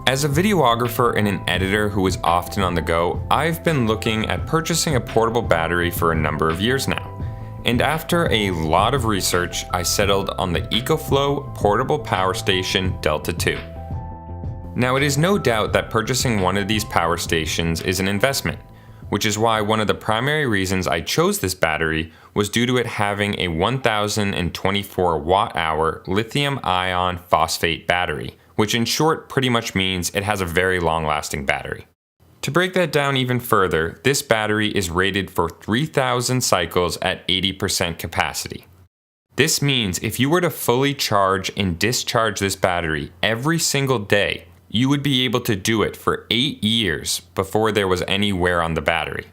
As a videographer and an editor who is often on the go, I've been looking at purchasing a portable battery for a number of years now. And after a lot of research, I settled on the EcoFlow Portable Power Station Delta 2. Now, it is no doubt that purchasing one of these power stations is an investment, which is why one of the primary reasons I chose this battery was due to it having a 1024 watt-hour lithium ion phosphate battery, which in short pretty much means it has a very long-lasting battery. To break that down even further, this battery is rated for 3,000 cycles at 80% capacity. This means if you were to fully charge and discharge this battery every single day, you would be able to do it for 8 years before there was any wear on the battery.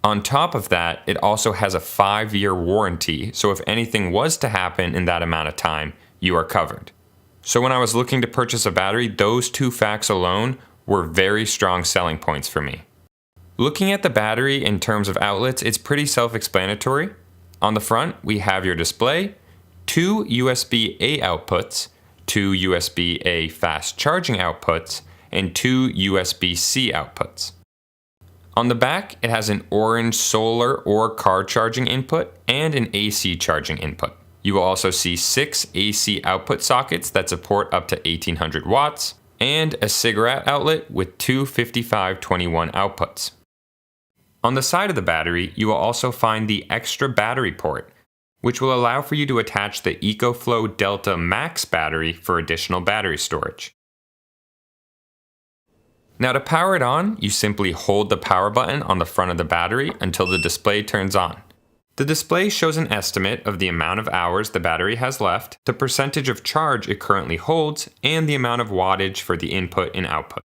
On top of that, it also has a 5-year warranty, so if anything was to happen in that amount of time, you are covered. So when I was looking to purchase a battery, those two facts alone were very strong selling points for me. Looking at the battery in terms of outlets, it's pretty self-explanatory. On the front, we have your display, 2 USB-A outputs, 2 USB-A fast charging outputs, and 2 USB-C outputs. On the back, it has an orange solar or car charging input and an AC charging input. You will also see 6 AC output sockets that support up to 1800 watts, and a cigarette outlet with 2 5521 outputs. On the side of the battery, you will also find the extra battery port, which will allow for you to attach the EcoFlow Delta Max battery for additional battery storage. Now to power it on, you simply hold the power button on the front of the battery until the display turns on. The display shows an estimate of the amount of hours the battery has left, the percentage of charge it currently holds, and the amount of wattage for the input and output.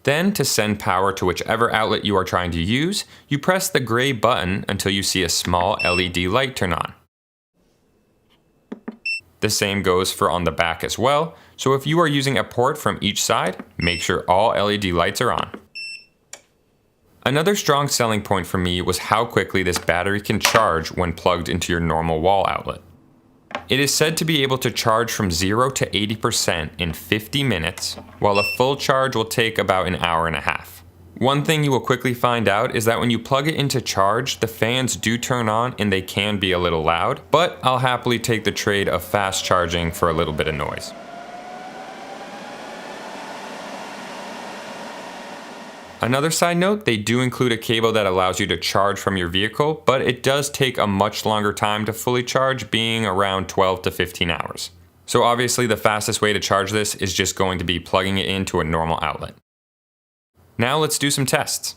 Then, to send power to whichever outlet you are trying to use, you press the gray button until you see a small LED light turn on. The same goes for on the back as well, so if you are using a port from each side, make sure all LED lights are on. Another strong selling point for me was how quickly this battery can charge when plugged into your normal wall outlet. It is said to be able to charge from 0 to 80% in 50 minutes, while a full charge will take about an hour and a half. One thing you will quickly find out is that when you plug it into charge, the fans do turn on and they can be a little loud, but I'll happily take the trade of fast charging for a little bit of noise. Another side note, they do include a cable that allows you to charge from your vehicle, but it does take a much longer time to fully charge, being around 12 to 15 hours. So obviously the fastest way to charge this is just going to be plugging it into a normal outlet. Now let's do some tests.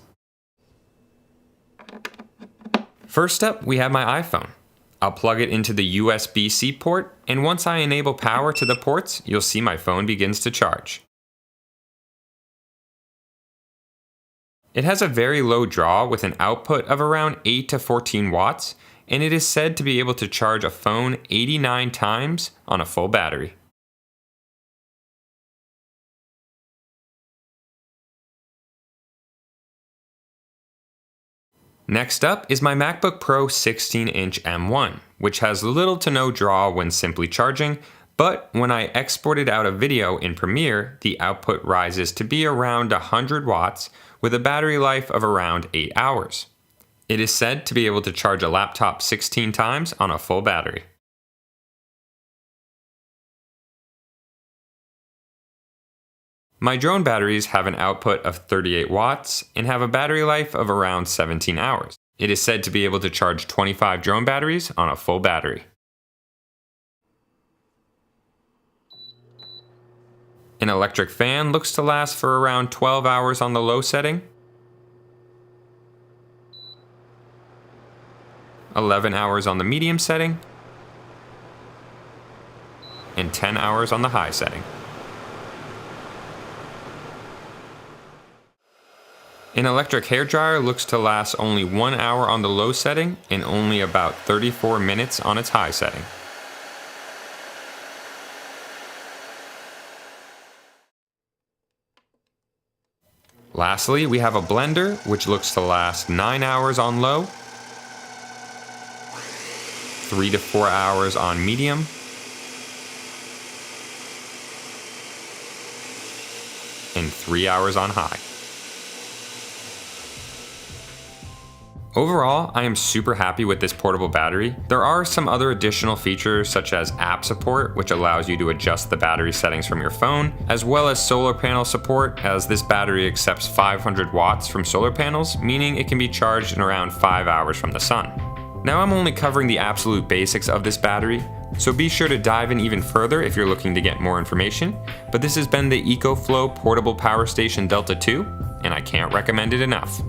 First up, we have my iPhone. I'll plug it into the USB-C port, and once I enable power to the ports, you'll see my phone begins to charge. It has a very low draw with an output of around 8 to 14 watts, and it is said to be able to charge a phone 89 times on a full battery. Next up is my MacBook Pro 16-inch M1, which has little to no draw when simply charging, but when I exported out a video in Premiere, the output rises to be around 100 watts with a battery life of around 8 hours. It is said to be able to charge a laptop 16 times on a full battery. My drone batteries have an output of 38 watts and have a battery life of around 17 hours. It is said to be able to charge 25 drone batteries on a full battery. An electric fan looks to last for around 12 hours on the low setting, 11 hours on the medium setting, and 10 hours on the high setting. An electric hairdryer looks to last only 1 hour on the low setting and only about 34 minutes on its high setting. Lastly, we have a blender, which looks to last 9 hours on low, 3 to 4 hours on medium, and 3 hours on high. Overall, I am super happy with this portable battery. There are some other additional features such as app support, which allows you to adjust the battery settings from your phone, as well as solar panel support, as this battery accepts 500 watts from solar panels, meaning it can be charged in around 5 hours from the sun. Now I'm only covering the absolute basics of this battery, so be sure to dive in even further if you're looking to get more information, but this has been the EcoFlow Portable Power Station Delta 2, and I can't recommend it enough.